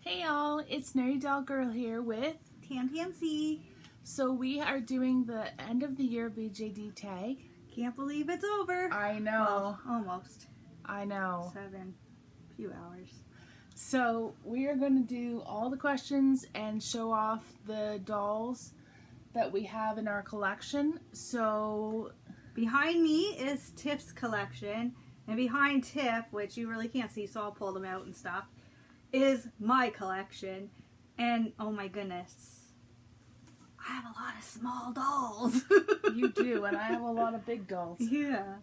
Hey y'all, it's Nerdydollgirl here with TMC. So we are doing the end of the year BJD tag. Can't believe it's over. I know. Well, almost. I know. 7 few hours. So we are going to do all the questions and show off the dolls that we have in our collection. So behind me is Tiff's collection, and behind Tiff, which you really can't see, so I'll pull them out and stuff, is my collection. And oh my goodness, I have a lot of small dolls. You do, and I have a lot of big dolls. Yeah.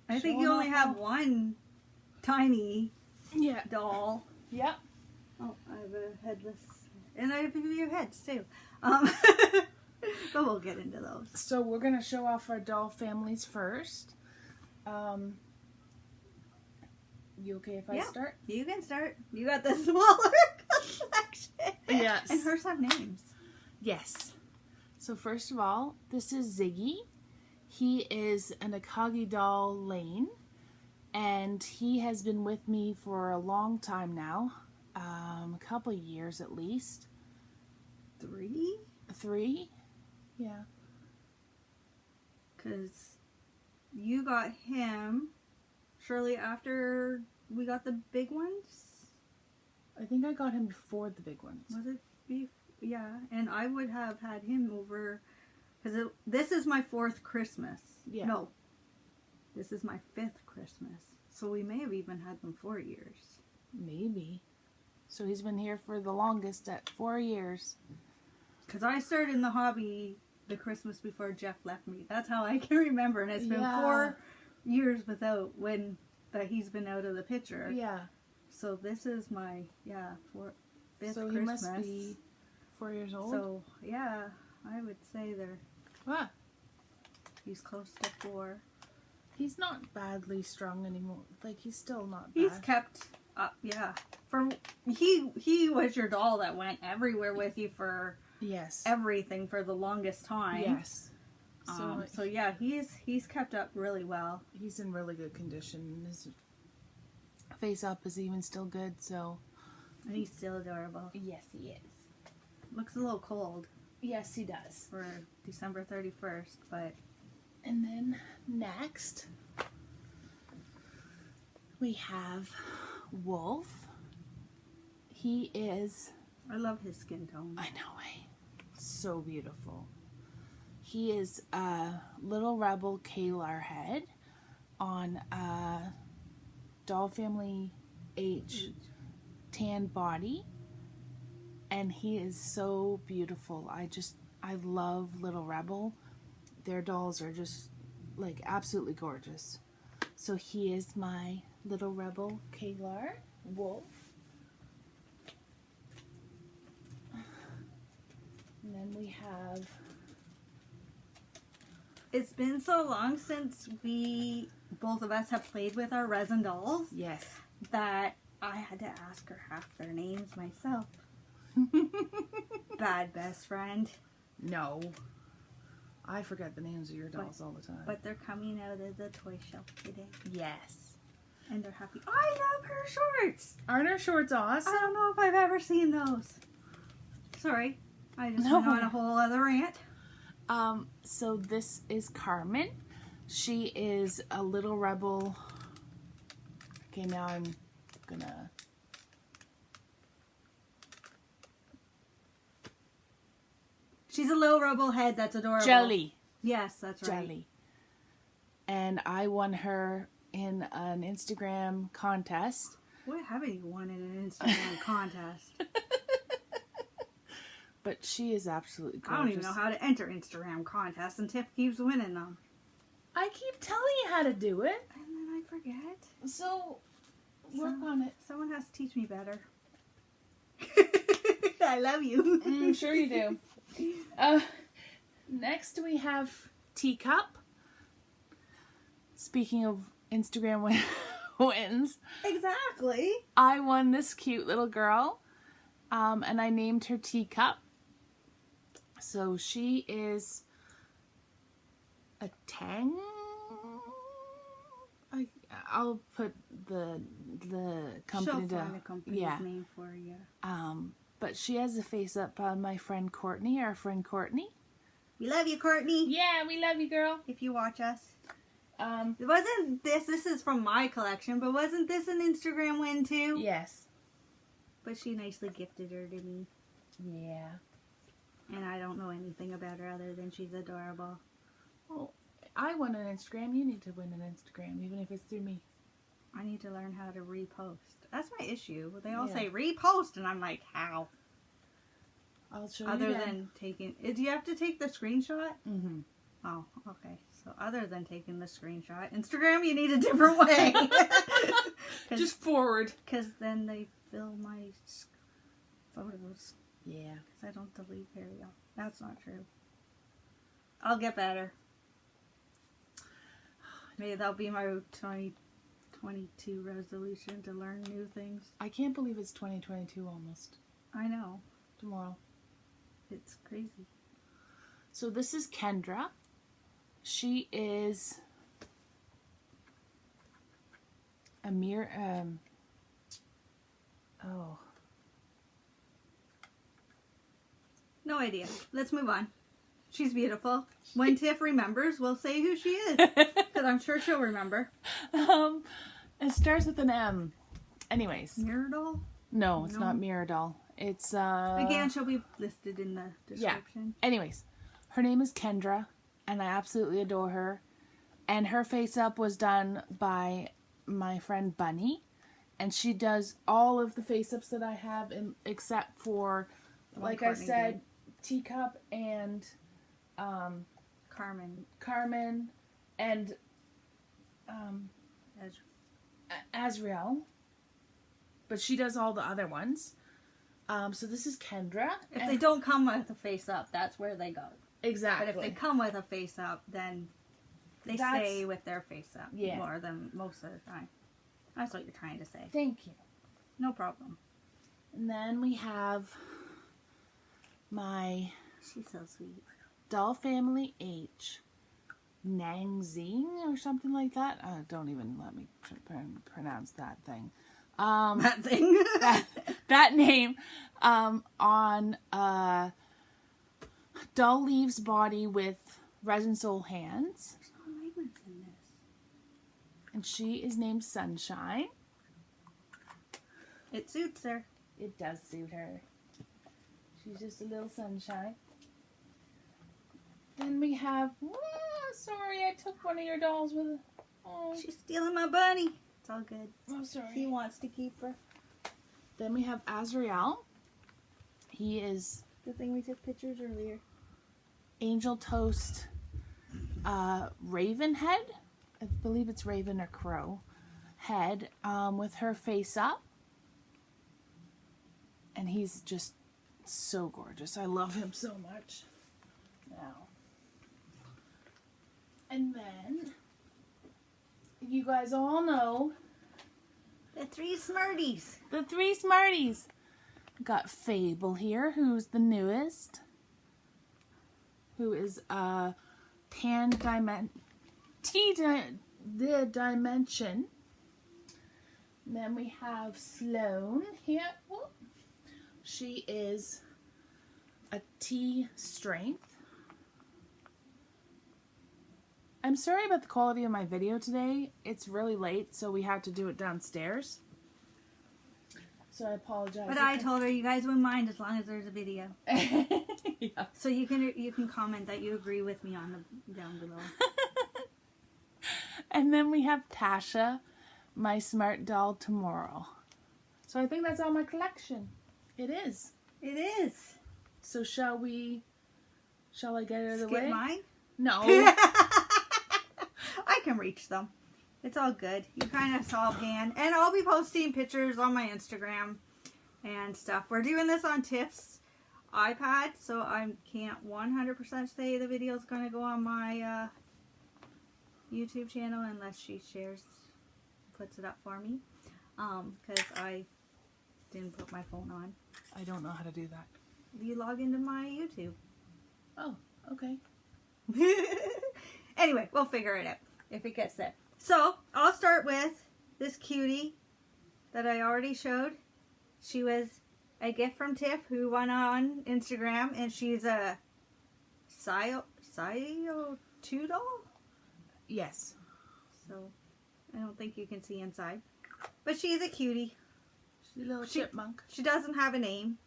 I think you only have one tiny doll. Yep. Oh, I have a headless, and I have a few heads too. But we'll get into those. So we're going to show off our doll families first. You okay if I start? You can start. You got the smaller collection. Yes. And hers have names. Yes. So first of all, this is Ziggy. He is an Akagi doll Lane, and he has been with me for a long time now, a couple of years at least. 3? 3? Yeah. Because you got him shortly after we got the big ones? I think I got him before the big ones. Was it? Yeah, and I would have had him over, because this is my 4th Christmas. Yeah. No, this is my 5th Christmas. So we may have even had them 4 years. Maybe. So he's been here for the longest at 4 years. Because I started in the hobby the Christmas before Jeff left me. That's how I can remember. And it's been 4 years without that he's been out of the picture. Yeah. So this is my, 5th Christmas. So he must be 4 years old? So, yeah, I would say What? He's close to 4. He's not badly strung anymore. Like, he's still not bad. He's kept up, yeah. He was your doll that went everywhere with you for everything for the longest time. Yes. So yeah, he's kept up really well. He's in really good condition. His face up is even still good, so. And he's still adorable. Yes, he is. Looks a little cold. Yes, he does. For December 31st, but. And then next, we have Wolf. He is. I love his skin tone. I know, eh? So beautiful. He is a little rebel Kalar head on a doll family H tan body, and he is so beautiful. I love Little Rebel. Their dolls are just like absolutely gorgeous. So he is my Little Rebel Kalar Wolf. And then we have. It's been so long since both of us have played with our resin dolls. Yes. That I had to ask her half their names myself. Bad best friend. No. I forget the names of your dolls all the time. But they're coming out of the toy shelf today. Yes. And they're happy. I love her shorts. Aren't her shorts awesome? I don't know if I've ever seen those. Sorry. I just went on a whole other rant. So this is Carmen. She is a little rebel. Okay, now I'm gonna. She's a little rebel head that's adorable. Jelly. Yes, that's right. Jelly. And I won her in an Instagram contest. What haven't you won in an Instagram contest? But she is absolutely gorgeous. I don't even know how to enter Instagram contests, and Tiff keeps winning them. I keep telling you how to do it. And then I forget. So, work on it. Someone has to teach me better. I love you. I'm sure you do. Next we have Teacup. Speaking of Instagram wins. Exactly. I won this cute little girl. And I named her Teacup. So she is a Tang I'll put the company She'll find a company's name for you. But she has a face up on my friend Courtney, our friend Courtney. We love you, Courtney. Yeah, we love you, girl. If you watch us. Wasn't this is from my collection, but wasn't this an Instagram win too? Yes. But she nicely gifted her to me. Yeah. And I don't know anything about her other than she's adorable. Well, I won an Instagram. You need to win an Instagram, even if it's through me. I need to learn how to repost. That's my issue. They all say repost, and I'm like, how? I'll show you. Other than taking... Do you have to take the screenshot? Mm-hmm. Oh, okay. So other than taking the screenshot, Instagram, you need a different way. Just forward. Because then they fill my photos. Yeah. Because I don't delete very often. That's not true. I'll get better. Maybe that'll be my 2022 resolution, to learn new things. I can't believe it's 2022 almost. I know. Tomorrow. It's crazy. So this is Kendra. She is a mere, No idea. Let's move on. She's beautiful. When Tiff remembers, we'll say who she is. Because I'm sure she'll remember. It starts with an M. Anyways. Nerdydoll? No, it's not Nerdydoll. It's, Again, she'll be listed in the description. Yeah. Anyways, her name is Kendra, and I absolutely adore her. And her face-up was done by my friend Bunny. And she does all of the face-ups that I have, except for, like I said, Teacup and Carmen and Azrael. But she does all the other ones. So this is Kendra. If they don't come with a face-up, that's where they go. Exactly. But if they come with a face-up, then they stay with their face-up more than most of the time. That's what you're trying to say. Thank you. No problem. And then we have my... She's so sweet. Doll Family H. Nangzing or something like that. Don't even let me pronounce that thing. That thing? that name. On Doll Leaves body with Resin Soul hands. There's no language in this. And she is named Sunshine. It suits her. It does suit her. She's just a little sunshine. Then we have... sorry, I took one of your dolls with... Oh. She's stealing my bunny. It's all good. Oh, sorry. He wants to keep her. Then we have Azrael. He is... Good thing we took pictures earlier. Angel Toast Raven head. I believe it's Raven or Crow head with her face up. And he's just so gorgeous. I love him so much. Now. And then, you guys all know... The 3 Smarties. The 3 Smarties. Got Fable here, who's the newest. Who is Dimension. And then we have Sloan here. Whoop. She is a T Strength. I'm sorry about the quality of my video today. It's really late, so we had to do it downstairs. So I apologize. But I told her you guys wouldn't mind as long as there's a video. Yeah. So you can comment that you agree with me on the down below. And then we have Tasha, my smart doll tomorrow. So I think that's all my collection. It is. It is. So shall I get it out of the way? Skip mine? No. I can reach them. It's all good. You kind of saw pan. And I'll be posting pictures on my Instagram and stuff. We're doing this on Tiff's iPad, so I can't 100% say the video is going to go on my YouTube channel unless she puts it up for me. Because I didn't put my phone on. I don't know how to do that. You log into my YouTube. Oh, okay. Anyway, we'll figure it out if it gets there. So, I'll start with this cutie that I already showed. She was a gift from Tiff, who went on Instagram, and she's a Sio 2 doll? Yes. So, I don't think you can see inside. But she's a cutie. She's a little chipmunk. She doesn't have a name.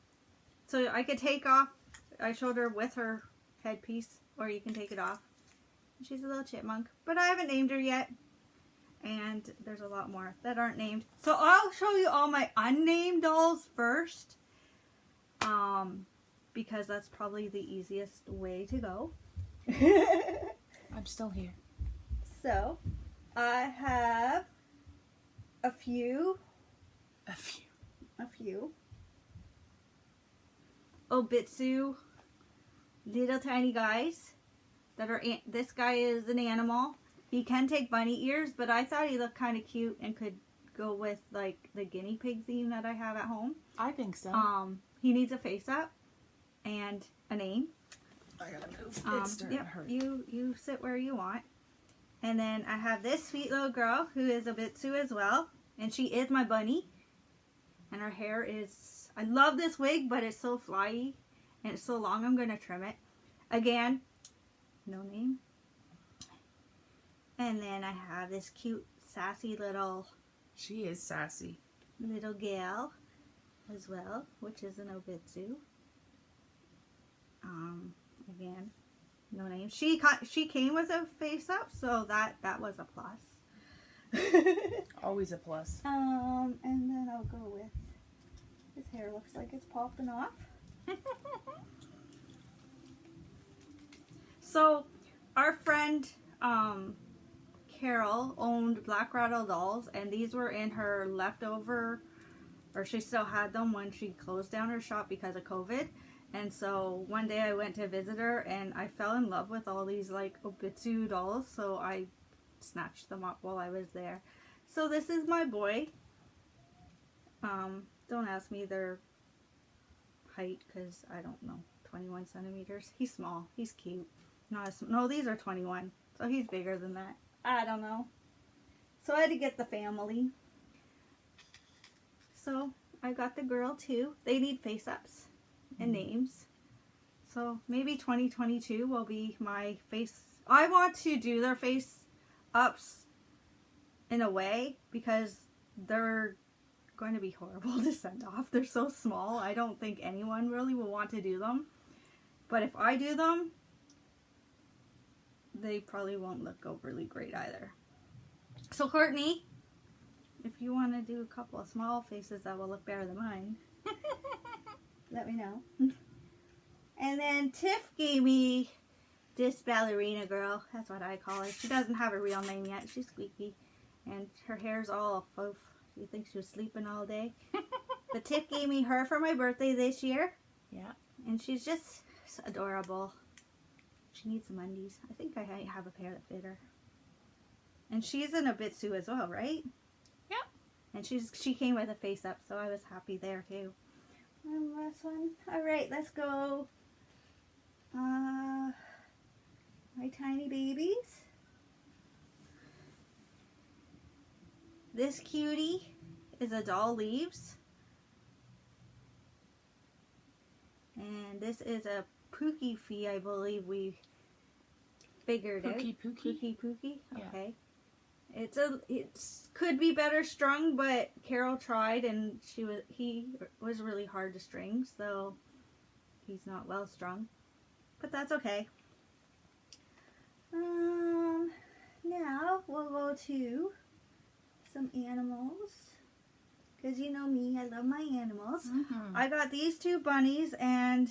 So, I could take off, I showed her with her headpiece, or you can take it off. She's a little chipmunk, but I haven't named her yet. And there's a lot more that aren't named. So I'll show you all my unnamed dolls first. Because that's probably the easiest way to go. I'm still here. So, I have a few Obitsu little tiny guys that are, this guy is an animal. He can take bunny ears, but I thought he looked kind of cute and could go with like the guinea pig theme that I have at home. I think so. He needs a face up and a name. I gotta move. It's starting to hurt. You sit where you want. And then I have this sweet little girl who is a Bitsu as well. And she is my bunny. And her hair is... I love this wig, but it's so flyy. And it's so long, I'm going to trim it. Again, no name. And then I have this cute, sassy little... She is sassy. Little gal as well, which is an Obitsu. Again, no name. She came with a face up, so that was a plus. Always a plus. And then I'll go with, his hair looks like it's popping off. So, our friend, Carol owned Black Rattle Dolls, and these were in her leftover, or she still had them when she closed down her shop because of COVID. And so one day I went to visit her, and I fell in love with all these like Obitsu dolls, so I snatched them up while I was there. So this is my boy. Don't ask me their height because I don't know. 21 centimeters. He's small. He's cute. No, these are 21. So he's bigger than that. I don't know. So I had to get the family. So I got the girl too. They need face ups and names. So maybe 2022 will be my face. I want to do their face ups in a way because they're going to be horrible to send off. They're so small. I don't think anyone really will want to do them. But if I do them, they probably won't look overly great either. So Courtney, if you want to do a couple of small faces that will look better than mine, let me know. And then Tiff gave me this ballerina girl. That's what I call her. She doesn't have a real name yet. She's squeaky. And her hair's all faux. She thinks she was sleeping all day. But Tiff gave me her for my birthday this year. Yeah. And she's just adorable. She needs some undies. I think I have a pair that fit her. And she's in a Bitsu as well, right? Yep. And she came with a face up, so I was happy there too. And last one. Alright, let's go. My tiny babies. This cutie is a Doll Leaves. And this is a Pookie Fee, I believe we figured it. Pookie. Yeah. Okay. It's could be better strung, but Carol tried, and he was really hard to string, so he's not well strung. But that's okay. Now we'll go to some animals. Because you know me, I love my animals. Mm-hmm. I got these two bunnies, and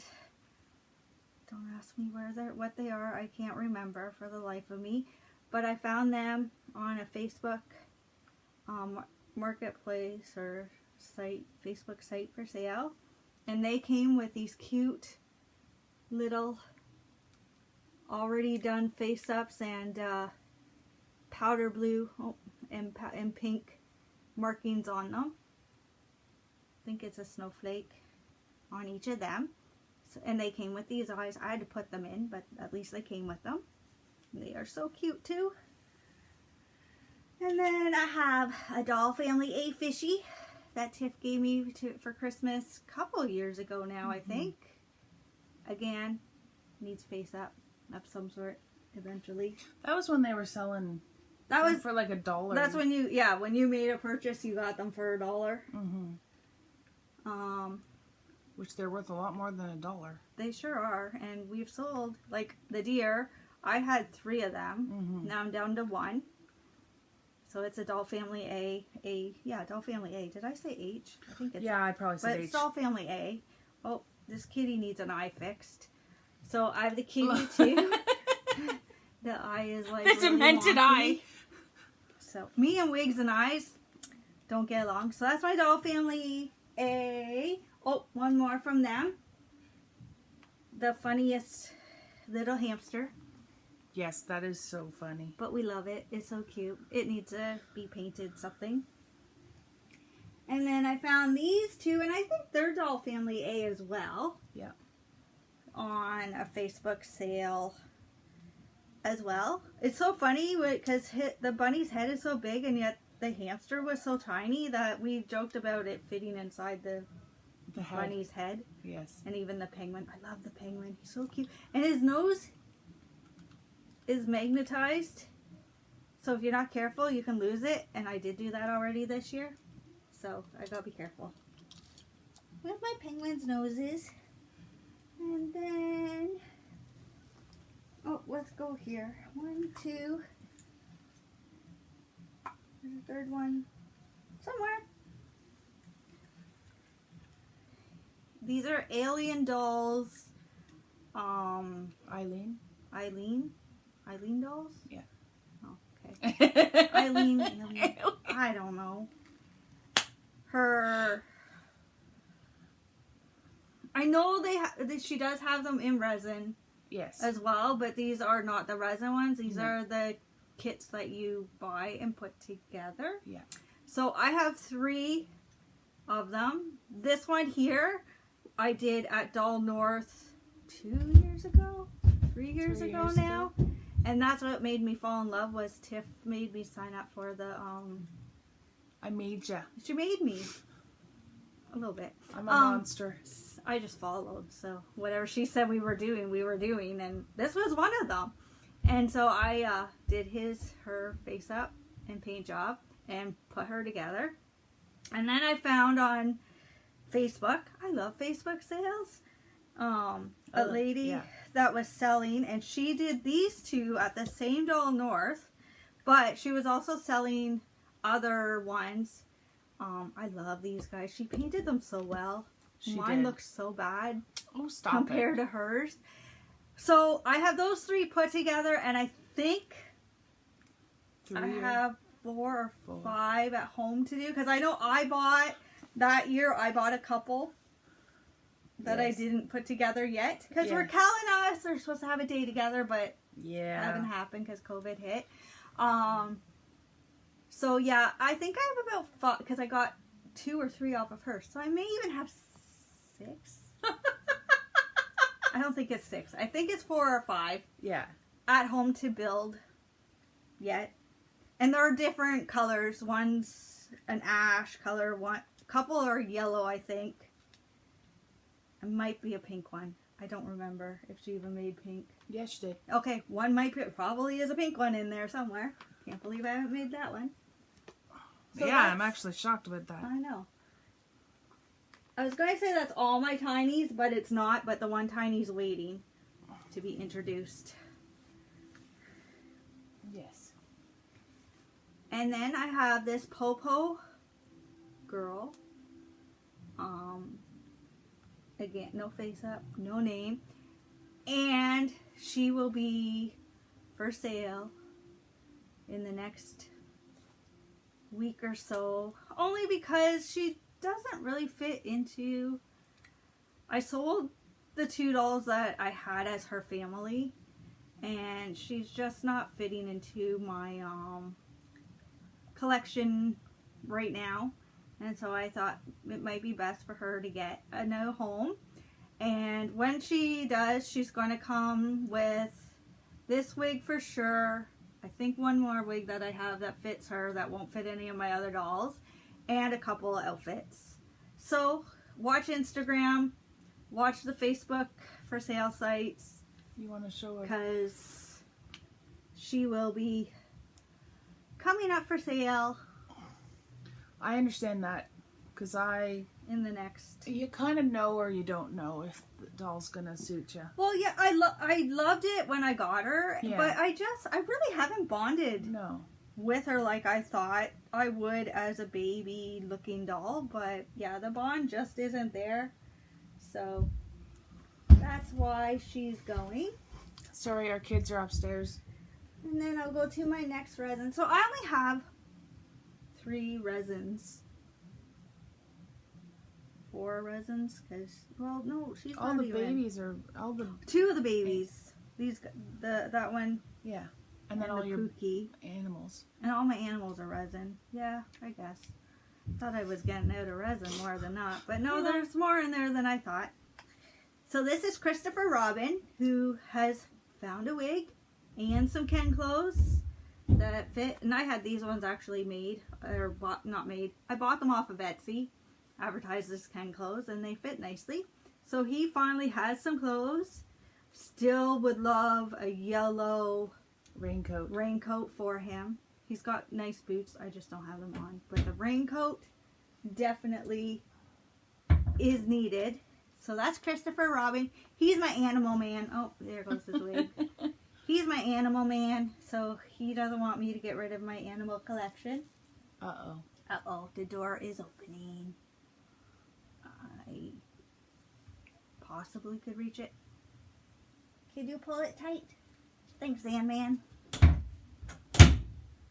don't ask me what they are. I can't remember for the life of me. But I found them on a Facebook marketplace or Facebook site for sale. And they came with these cute little already done face ups and powder blue and pink markings on them. I think it's a snowflake on each of them. So, and they came with these eyes. I had to put them in, but at least they came with them. They are so cute too. And then I have a Doll Family A fishy that Tiff gave me for Christmas a couple years ago now, I think. Again, needs face up of some sort eventually. That was when they were selling. That was for like $1. That's when you made a purchase, you got them for $1. Which they're worth a lot more than $1. They sure are, and we've sold like the deer. I had 3 of them. Now I'm down to 1. So it's a Doll Family A. Doll Family A. Did I say H? I think it's I probably said H. But it's Doll Family A. Oh, this kitty needs an eye fixed. So I have the kitty too. The eye is like it's really a demented wonky. eye. So me and wigs and eyes don't get along. So that's my Doll Family A. Oh, one more from them. The funniest little hamster. Yes, that is so funny. But we love it. It's so cute. It needs to be painted something. And then I found these 2, and I think they're Doll Family A as well. Yeah. On a Facebook sale as well. It's so funny because the bunny's head is so big, and yet the hamster was so tiny that we joked about it fitting inside the bunny's head. Yes. And even the penguin. I love the penguin. He's so cute. And his nose is magnetized, so if you're not careful you can lose it, and I did do that already this year, so I gotta be careful with my penguins' noses. And then let's go here. 1, 2, there's a third one somewhere. These are Alien Dolls. Eileen dolls? Yeah. Oh, okay. Eileen. I don't know. I know she does have them in resin. Yes. As well, but these are not the resin ones. These are the kits that you buy and put together. Yeah. So I have 3 of them. This one here, I did at Doll North 2 years ago? 3 years ago now. And that's what made me fall in love, was Tiff made me sign up for the, I made ya. She made me. A little bit. I'm a monster. I just followed, so whatever she said we were doing, and this was one of them. And so I did her face up and paint job and put her together. And then I found on Facebook, I love Facebook sales, a lady that was selling, and she did these 2 at the same Doll North, but she was also selling other ones. I love these guys. She painted them so well. Mine looks so bad compared to hers. So I have those 3 put together, and I think I have 4 or 5 at home to do, because I know that year I bought a couple that I didn't put together yet, because Raquel and us are supposed to have a day together, but it hasn't happened because COVID hit. So yeah, I think I have about 5, because I got 2 or 3 off of her, so I may even have 6. I don't think it's 6. I think it's 4 or 5. Yeah. At home to build yet. And there are different colors. One's an ash color. Couple are yellow, I think. It might be a pink one. I don't remember if she even made pink. Yes, she did. Okay, one probably is a pink one in there somewhere. Can't believe I haven't made that one. So I'm actually shocked about that. I know. I was going to say that's all my tinies, but it's not. But the one tiny's waiting to be introduced. Yes. And then I have this Popo girl. Again, no face up, no name. And she will be for sale in the next week or so. Only because she doesn't really fit into... I sold the 2 dolls that I had as her family. And she's just not fitting into my collection right now. And so I thought it might be best for her to get a new home. And when she does, she's going to come with this wig for sure. I think one more wig that I have that fits her that won't fit any of my other dolls, and a couple of outfits. So watch Instagram, watch the Facebook for sale sites. You want to show her? Because she will be coming up for sale. I understand that. Because in the next. You kind of know or you don't know if the doll's going to suit you. Well, yeah, I loved it when I got her. Yeah. But I really haven't bonded with her like I thought I would as a baby looking doll. But yeah, the bond just isn't there. So that's why she's going. Sorry, our kids are upstairs. And then I'll go to my next resin. So I only have 3 resins. 4 resins, because, well, no, she's all not the even. babies are, all the... 2 of the babies. These, that one. Yeah. And then all your Pookie. animals. And all my animals are resin. Yeah, I guess. Thought I was getting out of resin more than not. But no, there's more in there than I thought. So this is Christopher Robin, who has found a wig and some Ken clothes that fit. And I had these ones actually made, or not made. I bought them off of Etsy. Advertised as Ken clothes, and they fit nicely. So he finally has some clothes. Still would love a yellow raincoat for him. He's got nice boots. I just don't have them on. But the raincoat definitely is needed. So that's Christopher Robin. He's my animal man. Oh, there goes his wig. He's my animal man, so he doesn't want me to get rid of my animal collection. Uh-oh. Uh-oh, the door is opening. I possibly could reach it. Can you pull it tight? Thanks, Sandman.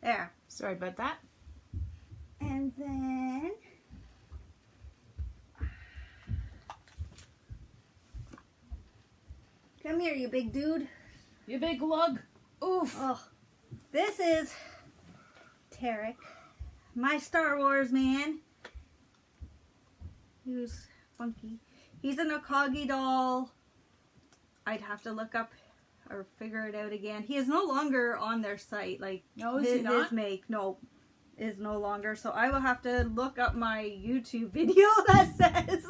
There. Sorry about that. And then... come here, you big dude. You big lug. Oof. Oh, this is Tarek, my Star Wars man. Who's funky. He's an Akagi doll. I'd have to look up or figure it out again. He is no longer on their site. Like, no, is he not? His make, no, is no longer. So I will have to look up my YouTube video that says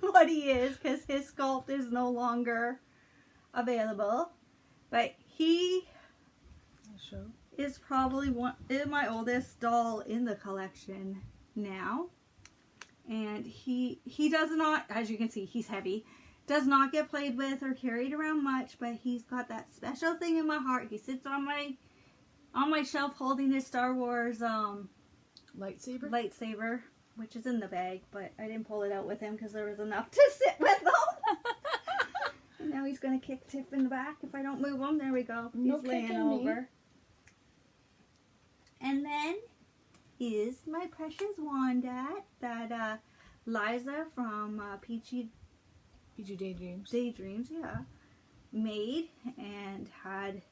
what he is, because his sculpt is no longer available. But he is probably my oldest doll in the collection now. And he does not, as you can see, he's heavy. Does not get played with or carried around much, but he's got that special thing in my heart. He sits on my shelf holding his Star Wars lightsaber, which is in the bag, but I didn't pull it out with him because there was enough to sit with him. And now he's gonna kick Tiff in the back if I don't move him. There we go. He's laying over. And then is my precious Wanda that Liza from Peachy Daydreams, yeah, made and had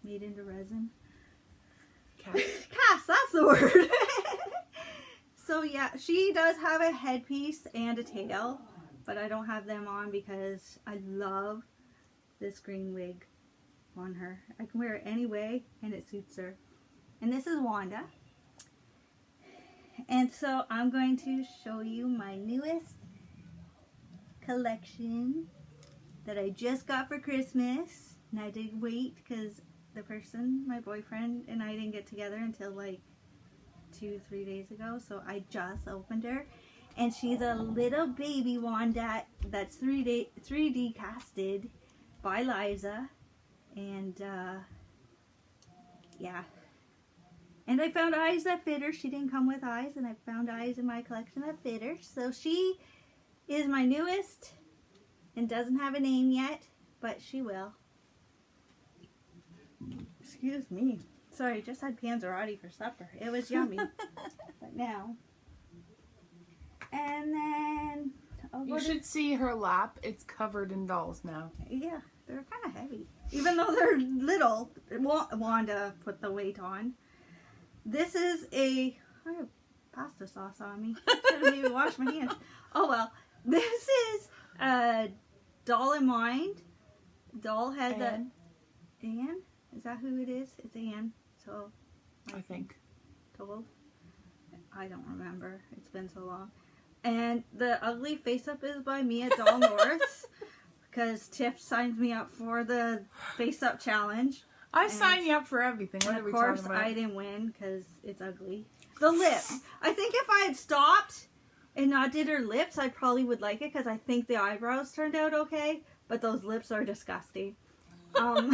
made into resin. Cast, that's the word. So yeah, she does have a headpiece and a tail, but I don't have them on because I love this green wig on her. I can wear it any way and it suits her. And this is Wanda. And so I'm going to show you my newest collection that I just got for Christmas. And I did wait because the person, my boyfriend, and I didn't get together until like 2-3 days ago. So I just opened her. And she's a little baby Wanda that's 3D casted by Liza. And yeah. And I found eyes that fit her. She didn't come with eyes, and I found eyes in my collection that fit her. So she is my newest and doesn't have a name yet, but she will. Excuse me. Sorry, just had panzerotti for supper. It was yummy. But now. And then you should see her lap. It's covered in dolls now. Yeah, they're kind of heavy. Even though they're little, Wanda put the weight on. This is I have pasta sauce on me. Shouldn't even wash my hands. Oh well. This is a doll in mind doll had Anne? Anne? Is that who it is? It's Anne. So I think. told. I don't remember. It's been so long. And the ugly face up is by me at Doll North because Tiff signed me up for the face up challenge. I sign you up for everything. What And are we of course, talking about? I didn't win because it's ugly. The lips. I think if I had stopped and not did her lips, I probably would like it because I think the eyebrows turned out okay. But those lips are disgusting. So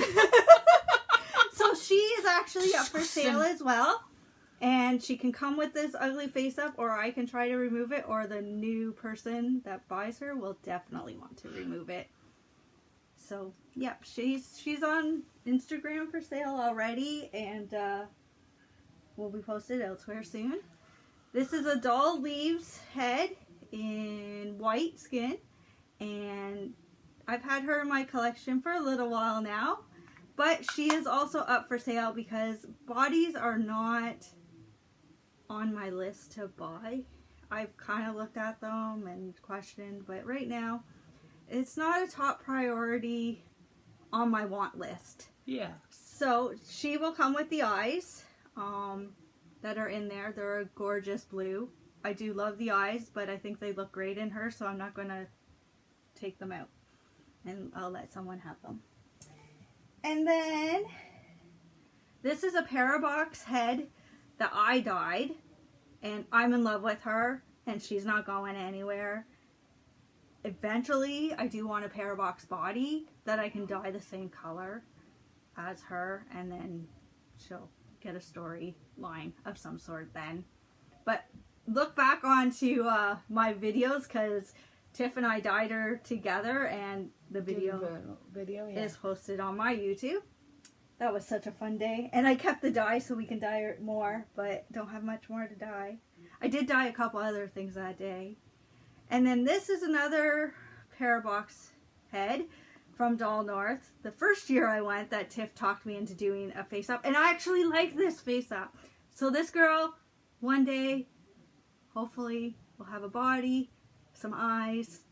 she is actually up for sale as well. And she can come with this ugly face up, or I can try to remove it, or the new person that buys her will definitely want to remove it. So, yep, she's on Instagram for sale already, and will be posted elsewhere soon. This is a Doll Leaves head in white skin, and I've had her in my collection for a little while now, but she is also up for sale because bodies are not on my list to buy. I've kind of looked at them and questioned, but right now it's not a top priority on my want list. Yeah. So she will come with the eyes that are in there. They're a gorgeous blue. I do love the eyes, but I think they look great in her, so I'm not going to take them out. And I'll let someone have them. And then this is a Parabox head that I dyed, and I'm in love with her, and she's not going anywhere. Eventually, I do want a Parabox body that I can dye the same color as her, and then she'll get a storyline of some sort then. But look back onto my videos, because Tiff and I dyed her together, and the video is posted on my YouTube. That was such a fun day. And I kept the dye so we can dye her more, but don't have much more to dye. I did dye a couple other things that day. And then this is another Parabox head from Doll North. The first year I went, that Tiff talked me into doing a face up. And I actually like this face up. So this girl, one day, hopefully, will have a body, some eyes,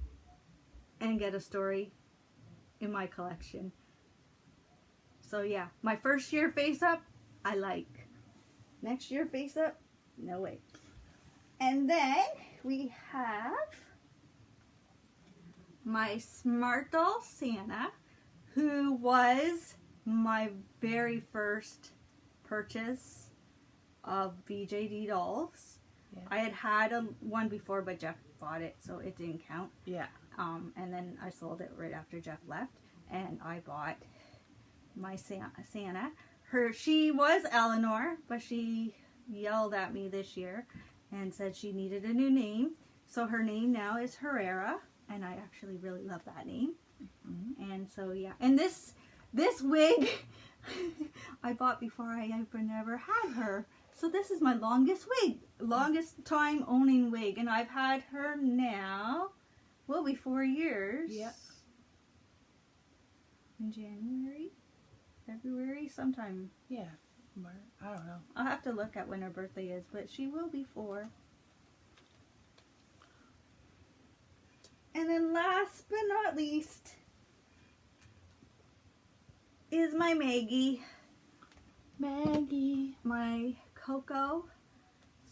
and get a story in my collection. So yeah, my first year face up, I like. Next year face up, no way. And then we have my Smart Doll Santa, who was my very first purchase of BJD dolls. Yeah. I had one before, but Jeff bought it, so it didn't count. Yeah. And then I sold it right after Jeff left, and I bought my Santa. She was Eleanor, but she yelled at me this year and said she needed a new name. So her name now is Herrera, and I actually really love that name. Mm-hmm. And so yeah, and this wig I bought before I ever had her. So this is my longest time owning wig, and I've had her now, will be 4 years. Yep. In January, February, sometime. Yeah. I don't know. I'll have to look at when her birthday is, but she will be 4. And then last but not least is my Maggie. My Coco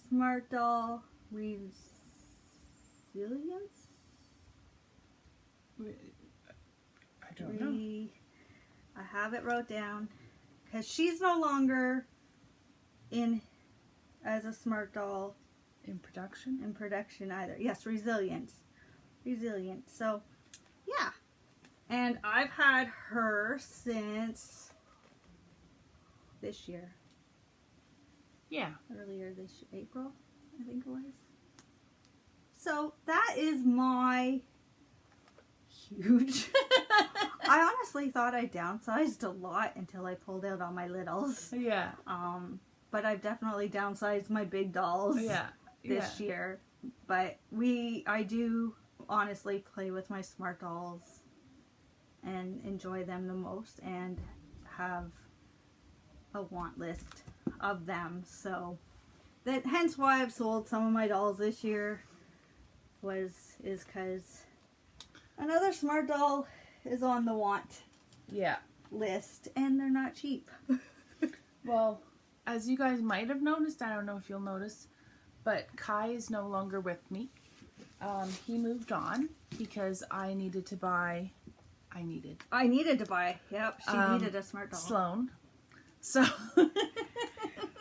Smart Doll Resilience. I don't know. I have it wrote down because she's no longer in as a Smart Doll in production. In production either. Yes, Resilient. So, yeah. And I've had her since this year. Yeah. Earlier this April, I think it was. So, that is my huge. I honestly thought I downsized a lot until I pulled out all my littles. Yeah. But I've definitely downsized my big dolls this year. But I do honestly play with my Smart Dolls and enjoy them the most, and have a want list of them. So hence why I've sold some of my dolls this year is because another Smart Doll is on the want Yeah. list, and they're not cheap. Well, as you guys might have noticed, I don't know if you'll notice, but Kai is no longer with me. He moved on because I needed to buy. Yep, she needed a smart doll. Sloan. So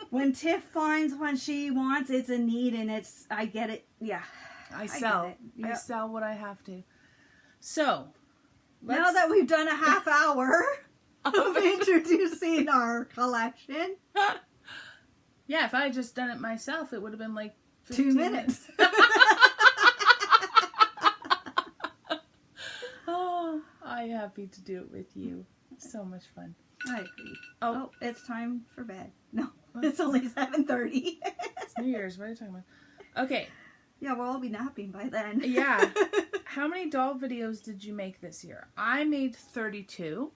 when Tiff finds one she wants, it's a need, and I get it. Yeah, I sell. get it. Yep. I sell what I have to. So now that we've done a half hour of introducing our collection, yeah, if I had just done it myself, it would have been like 15 2 minutes. Oh, I'm happy to do it with you. So much fun. I agree. Oh, It's time for bed. No, it's only 7:30. It's New Year's. What are you talking about? Okay. Yeah, we'll all be napping by then. Yeah. How many doll videos did you make this year? I made 32.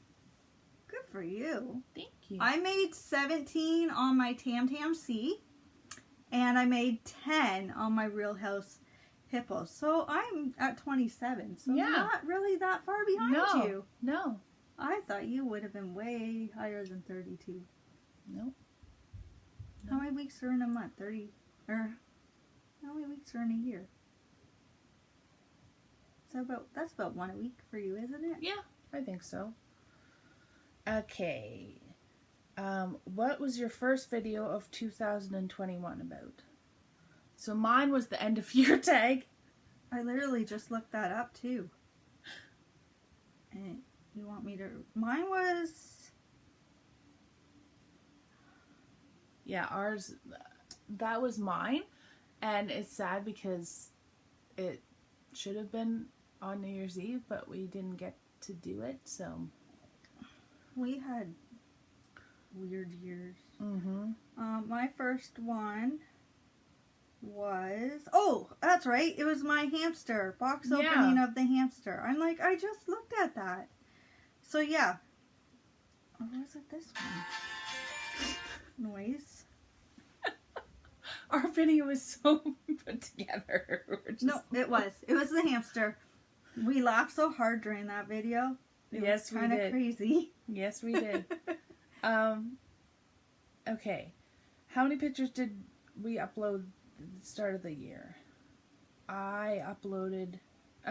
Good for you. Thank you. I made 17 on my Tam Tam C, and I made 10 on my Real House Hippo. So I'm at 27. So not really that far behind you. No. I thought you would have been way higher than 32. No. How many weeks are in a month? 30? Or how many weeks are in a year? So that's about 1 a week for you, isn't it? Yeah, I think so. Okay. What was your first video of 2021 about? So mine was the end of year tag. I literally just looked that up too. And you want me to... Mine was... Yeah, ours... That was mine. And it's sad because it should have been on New Year's Eve, but we didn't get to do it, so... We had weird years. Mm-hmm. My first one was... Oh, that's right. It was my hamster. Box opening of the hamster. I'm like, I just looked at that. So, yeah. Or was it this one? Noise. Our video is so put together. No, it was. It was the hamster. We laughed so hard during that video. It was kind of crazy. Yes, we did. Okay. How many pictures did we upload at the start of the year? How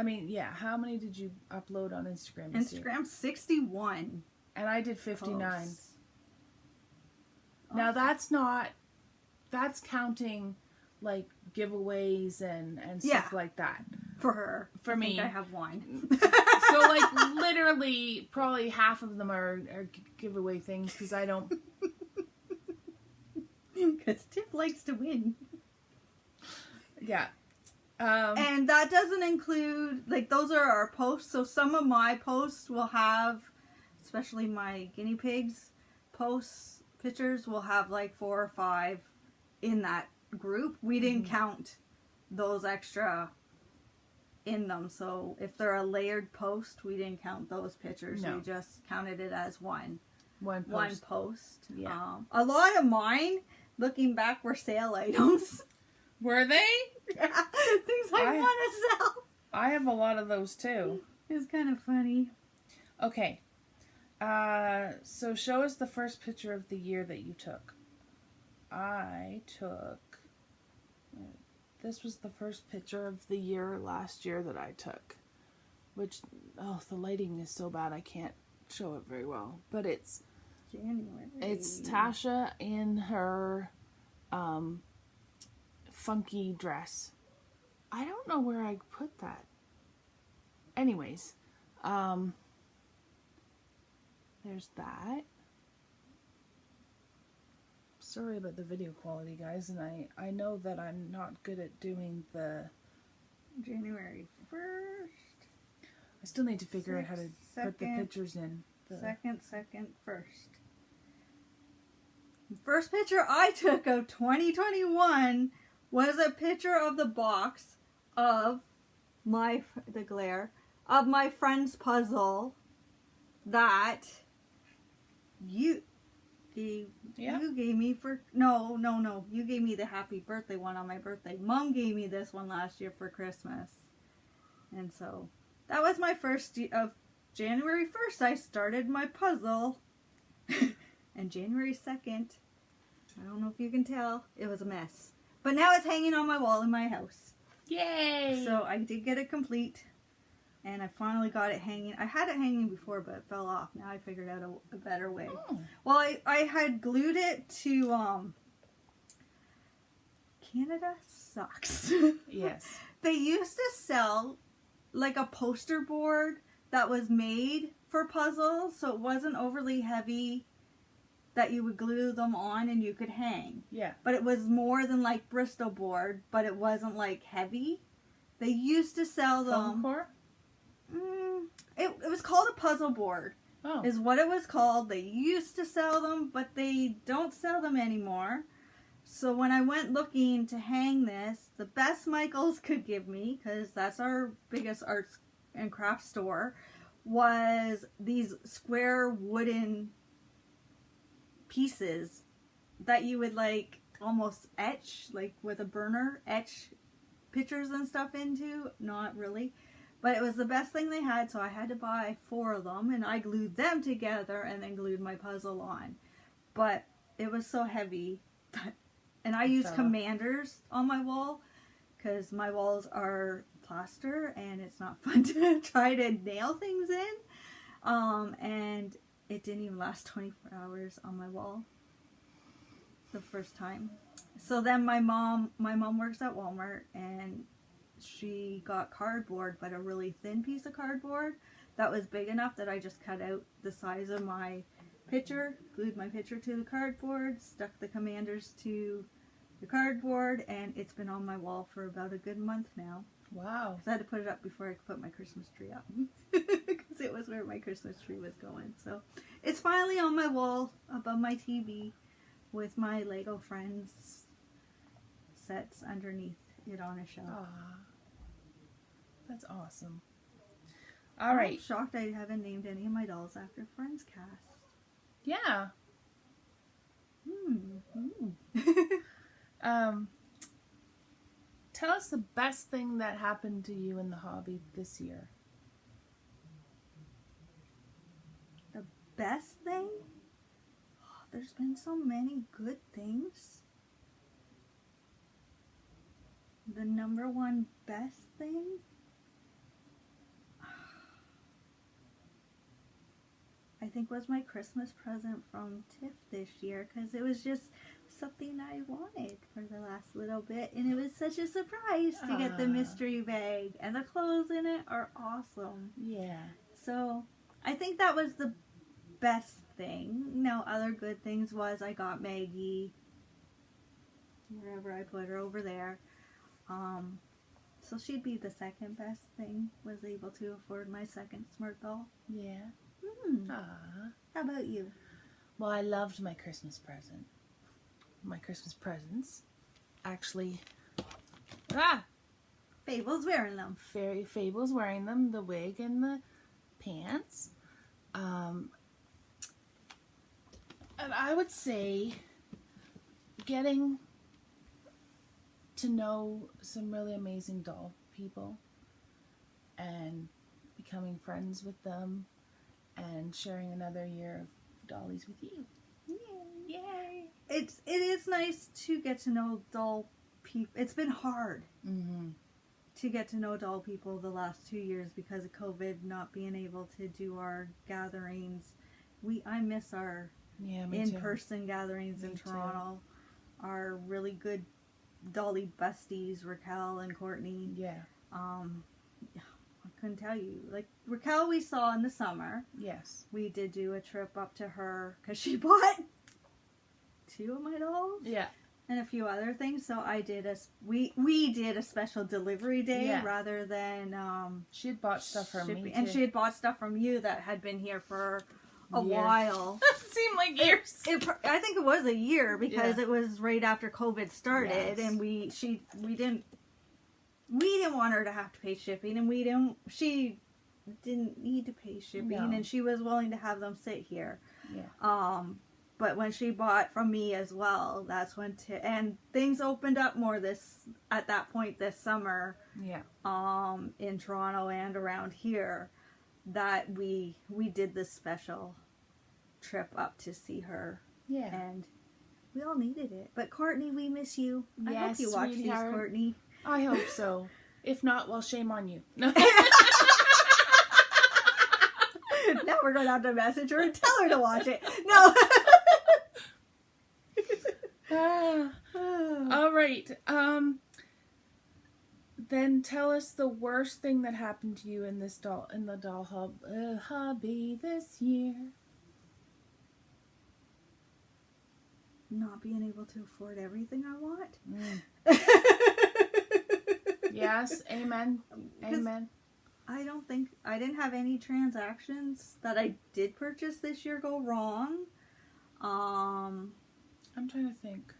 many did you upload on Instagram this year? Instagram 61. And I did 59. Posts. Now that's counting like giveaways and stuff like that. For her. For me. I think I have one. So like literally probably half of them are giveaway things because I don't... Because Tiff likes to win. Yeah. And that doesn't include, like, those are our posts. So some of my posts will have, especially my guinea pigs posts, pictures will have like 4 or 5 in that group. We didn't count those extra in them. So if they're a layered post, we didn't count those pictures. No. We just counted it as one post. One post. Yeah. A lot of mine, looking back, were sale items. Were they? Yeah, things I want to sell. I have a lot of those too. It's kind of funny. Okay. So show us the first picture of the year that you took. This was the first picture of the year last year that I took. Which, the lighting is so bad I can't show it very well. But it's January. It's Tasha in her funky dress. I don't know where I put that. Anyways, there's that. Sorry about the video quality, guys, and I know that I'm not good at doing the... January 1st. I still need to figure out how to put the pictures in. Second, first. The first picture I took of 2021 was a picture of the box of my friend's puzzle that you gave me for... No. You gave me the happy birthday one on my birthday. Mom gave me this one last year for Christmas. And so, that was my first of January 1st, I started my puzzle. And January 2nd, I don't know if you can tell, it was a mess. But now it's hanging on my wall in my house. Yay! So I did get it complete. And I finally got it hanging. I had it hanging before, but it fell off. Now I figured out a better way. Oh. Well, I had glued it to, Canada sucks. Yes. They used to sell like a poster board that was made for puzzles, so it wasn't overly heavy, that you would glue them on and you could hang. Yeah. But it was more than like Bristol board, but it wasn't like heavy. They used to sell them. Foam core? It was called a puzzle board. Oh. Is what it was called. They used to sell them, but they don't sell them anymore. So when I went looking to hang this, the best Michaels could give me, because that's our biggest arts and craft store, was these square wooden pieces that you would like almost etch, like with a burner, etch pictures and stuff into. Not really. But it was the best thing they had, so I had to buy 4 of them, and I glued them together and then glued my puzzle on. But it was so heavy. And I use commanders on my wall, because my walls are plaster, and it's not fun to try to nail things in. And it didn't even last 24 hours on my wall the first time. So then my mom works at Walmart, and she got cardboard, but a really thin piece of cardboard that was big enough that I just cut out the size of my picture, glued my picture to the cardboard, stuck the commanders to the cardboard, and it's been on my wall for about a good month now. Wow. So I had to put it up before I could put my Christmas tree up, because it was where my Christmas tree was going. So it's finally on my wall above my TV with my Lego Friends sets underneath it on a shelf. Aww. That's awesome. All right. I'm shocked I haven't named any of my dolls after Friends cast. Yeah. Tell us the best thing that happened to you in the hobby this year. The best thing? Oh, there's been so many good things. The number one best thing? I think was my Christmas present from Tiff this year, because it was just something I wanted for the last little bit, and it was such a surprise to get the mystery bag, and the clothes in it are awesome. Yeah. So I think that was the best thing. Now, other good things was I got Maggie, wherever I put her, over there. So she'd be the second best thing. Was able to afford my second smart doll. Yeah. How about you? Well, I loved my Christmas present. My Christmas presents. Actually, Fable's wearing them. Fable's wearing them, the wig and the pants. And I would say getting to know some really amazing doll people and becoming friends with them and sharing another year of dollies with you. Yay! It is nice to get to know doll people. It's been hard to get to know doll people the last 2 years because of COVID, not being able to do our gatherings. I miss our in-person gatherings in Toronto. Our really good dolly besties, Raquel and Courtney. Yeah. I couldn't tell you. Like, Raquel we saw in the summer. Yes. We did do a trip up to her because she bought 2 of my dolls. Yeah. And a few other things. So I did we did a special delivery day rather than she had bought stuff from me too. And she had bought stuff from you that had been here for a while. It seemed like years. I think it was a year because it was right after COVID started, and we didn't want her to have to pay shipping, and she didn't need to pay shipping, and she was willing to have them sit here. Yeah. But when she bought from me as well, that's when and things opened up more at that point this summer. Yeah. In Toronto and around here. that we did this special trip up to see her. Yeah. And we all needed it. But Courtney, we miss you. I hope Yes, you watch sweetheart. these, Courtney. I hope so. If not, well, shame on you. No. Now we're going to have to message her and tell her to watch it. No. All right. Then tell us the worst thing that happened to you in the doll hobby this year. Not being able to afford everything I want. Yes, amen. Amen. I didn't have any transactions that I did purchase this year go wrong. I'm trying to think.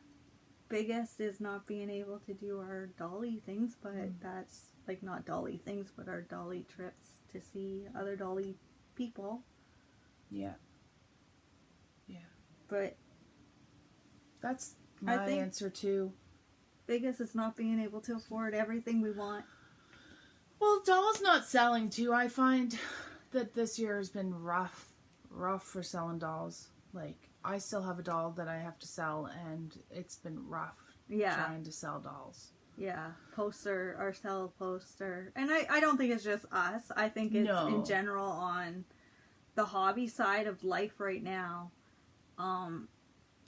Biggest is not being able to do our dolly things, but that's like not dolly things, but our dolly trips to see other dolly people. Yeah. But that's my answer too. Biggest is not being able to afford everything we want. Well, dolls not selling too. I find that this year has been rough for selling dolls. Like, I still have a doll that I have to sell, and it's been rough trying to sell dolls. Yeah, our sell poster. And I don't think it's just us. I think it's in general on the hobby side of life right now.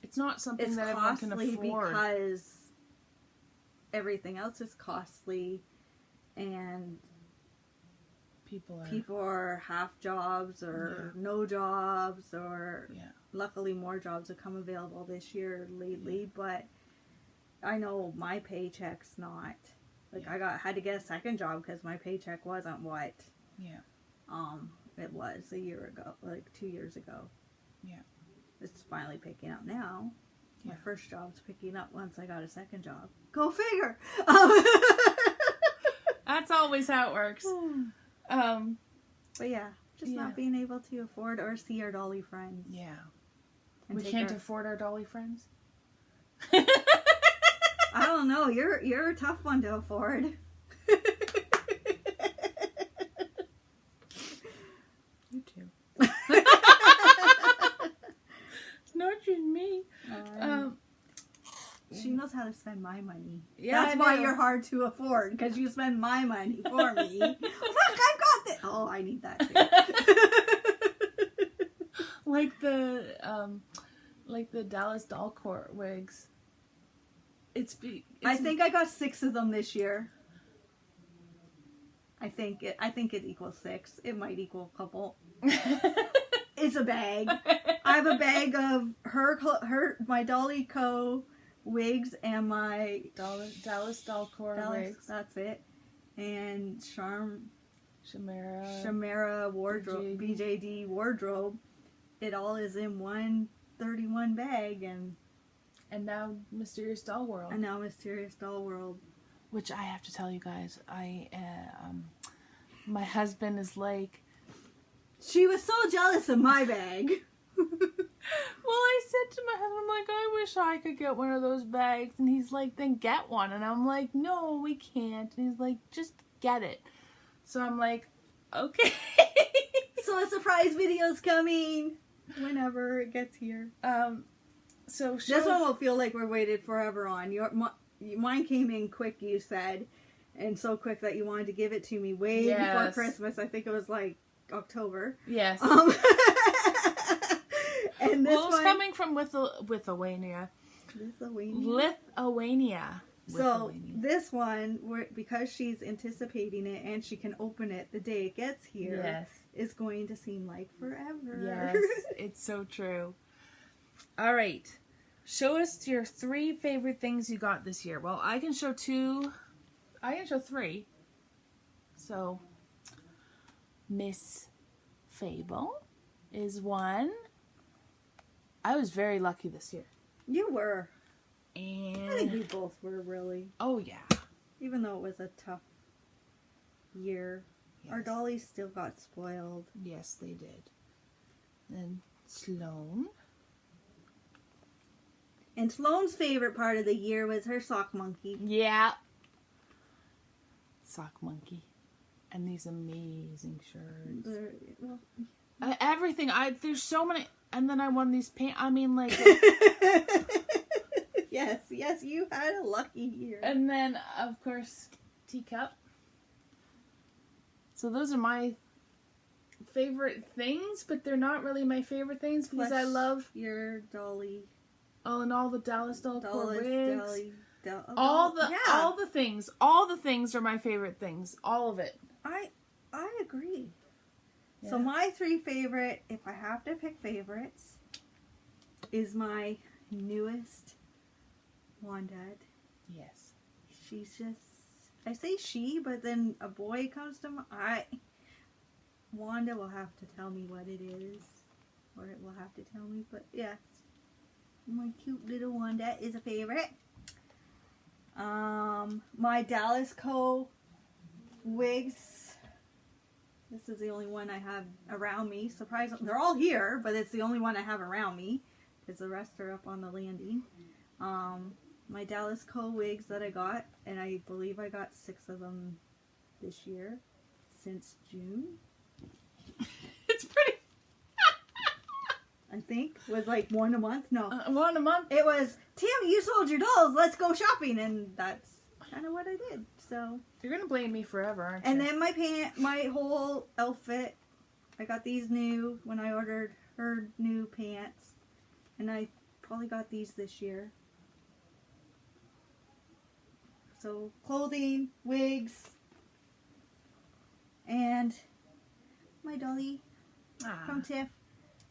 It's not something that everyone can afford. It's costly because everything else is costly, and people are half jobs or no jobs, or luckily more jobs have come available this year lately, but I know my paycheck's not. Like, I had to get a second job because my paycheck wasn't what it was a year ago, like 2 years ago. Yeah. It's finally picking up now. My first job's picking up once I got a second job. Go figure! That's always how it works. But yeah, just not being able to afford or see our dolly friends. Yeah. We can't afford our dolly friends? I don't know. You're a tough one to afford. You too. It's not just me. She knows how to spend my money. Yeah, that's why you're hard to afford, because you spend my money for me. Look, I've got this. Oh, I need that too. like the Dallas doll court wigs. I think I got 6 of them this year. I think it equals 6. It might equal a couple. It's a bag. I have a bag of my Dolly Co. wigs and my Dallas doll court wigs. That's it. And Shamara wardrobe, BJD wardrobe. It all is in one 31 bag, and now Mysterious Doll World. Which I have to tell you guys, my husband is like, she was so jealous of my bag. Well, I said to my husband, I'm like, I wish I could get one of those bags. And he's like, then get one. And I'm like, no, we can't. And he's like, just get it. So I'm like, okay. So a surprise video's coming whenever it gets here. So this one will feel like we're waited forever on. Mine came in quick, you said, and so quick that you wanted to give it to me way before Christmas. I think it was like October. Yes. And this it's coming from Lithuania. So this one, because she's anticipating it and she can open it the day it gets here, is going to seem like forever. Yes, it's so true. All right. Show us your 3 favorite things you got this year. Well, I can show 2. I can show 3. So, Miss Fable is one. I was very lucky this year. You were. And I think we both were, really. Oh, yeah. Even though it was a tough year, our dollies still got spoiled. Yes, they did. And Sloan. And Sloan's favorite part of the year was her sock monkey. Yeah. Sock monkey. And these amazing shirts. Well, Everything. There's so many. And then I won these I mean, like. yes, you had a lucky year. And then, of course, Teacup. So those are my favorite things, but they're not really my favorite things because Plus I love your dolly. Oh, and all the Dallas Doll wigs. All the things. All the things are my favorite things. All of it. I agree. Yeah. So my 3 favorite, if I have to pick favorites, is my newest Wandad. Yes. She's just, I say she, but then a boy comes to mind. Wanda will have to tell me what it is, or it will have to tell me, but yes. My cute little Wanda is a favorite. My Dallas Co. wigs. This is the only one I have around me. Surprisingly, they're all here, but it's the only one I have around me because the rest are up on the landing. My Dallas Co. wigs that I got, and I believe I got 6 of them this year since June. It's pretty. I think was like 1 a month. No, 1 a month. it was Tammy. You sold your dolls. Let's go shopping, and that's kind of what I did. So You're gonna blame me forever, aren't you? and then my whole outfit. I got these new when I ordered her new pants, and I probably got these this year. So clothing, wigs, and my dolly from Tiff.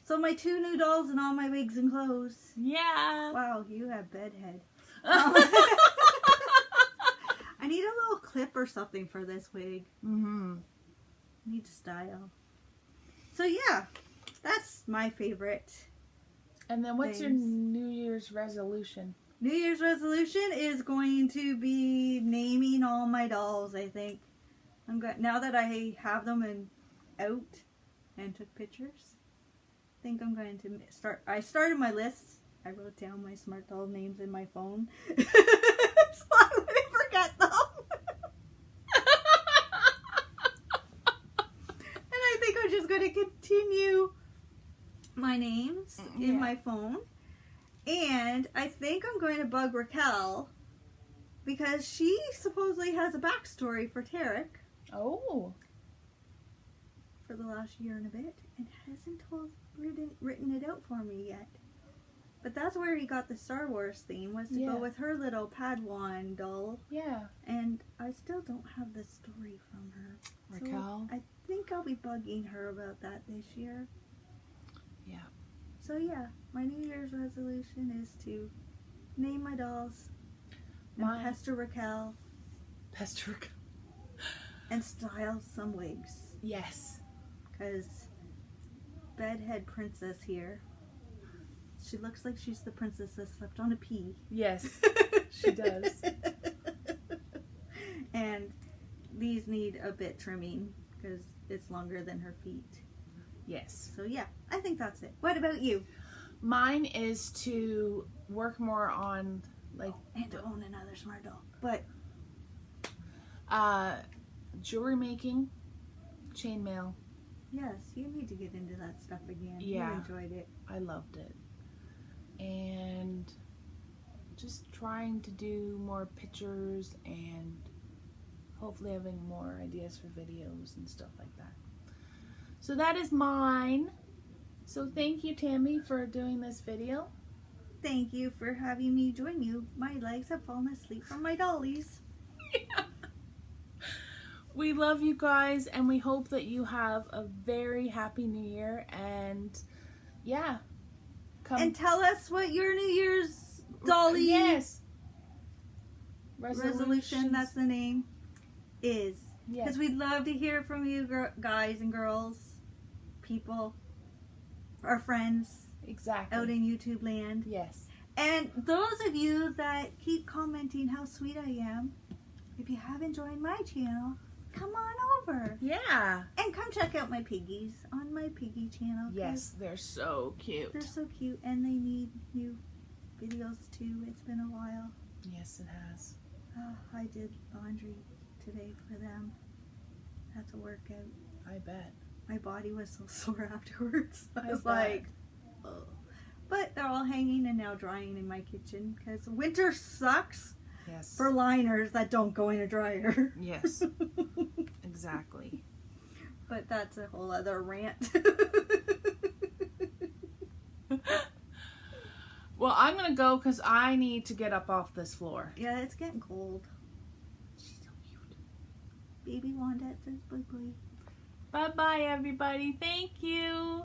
So my 2 new dolls and all my wigs and clothes. Yeah. Wow, you have bedhead. I need a little clip or something for this wig. Mm-hmm. I need style. So yeah, that's my favorite. And then what's your things. New Year's resolution? New Year's resolution is going to be naming all my dolls, I think. Now that I have them out and took pictures, I think I'm going to start. I started my list. I wrote down my smart doll names in my phone. So I wouldn't forget them. And I think I'm just going to continue my names in my phone. And I think I'm going to bug Raquel because she supposedly has a backstory for Tarek Oh. for the last year and a bit and hasn't written it out for me yet. But that's where he got the Star Wars theme, was to go with her little Padawan doll. Yeah. And I still don't have the story from her. Raquel? So I think I'll be bugging her about that this year. Yeah. So yeah, my New Year's resolution is to name my dolls and pester Raquel and style some wigs. Yes. Because bedhead princess here, she looks like she's the princess that slept on a pea. Yes, she does. And these need a bit trimming because it's longer than her feet. Yes. So yeah, I think that's it. What about you? Mine is to work more on And to own another smart doll. But jewelry making, chainmail. yes, you need to get into that stuff again. Yeah. You enjoyed it. I loved it. And just trying to do more pictures and hopefully having more ideas for videos and stuff like that. So that is mine. So thank you, Tammy, for doing this video. Thank you for having me join you. My legs have fallen asleep from my dollies. Yeah. We love you guys, and we hope that you have a very happy New Year. And yeah, And tell us what your New Year's dolly resolution, that's the name, is. Because we'd love to hear from you guys and girls, people, our friends. Exactly. Out in YouTube land. Yes. And those of you that keep commenting how sweet I am, if you haven't joined my channel, come on over. Yeah. And come check out my piggies on my piggy channel. Yes, they're so cute. They're so cute, and they need new videos too. It's been a while. Yes, it has. I did laundry today for them. That's That's a workout. I bet. My body was so sore afterwards. I was bet. like, ugh. But they're all hanging and now drying in my kitchen because winter sucks Yes. for liners that don't go in a dryer. Yes. Exactly. But that's a whole other rant. Well, I'm going to go because I need to get up off this floor. Yeah, it's getting cold. She's so cute. Baby Wanda says bye-bye. Bye-bye, everybody. Thank you.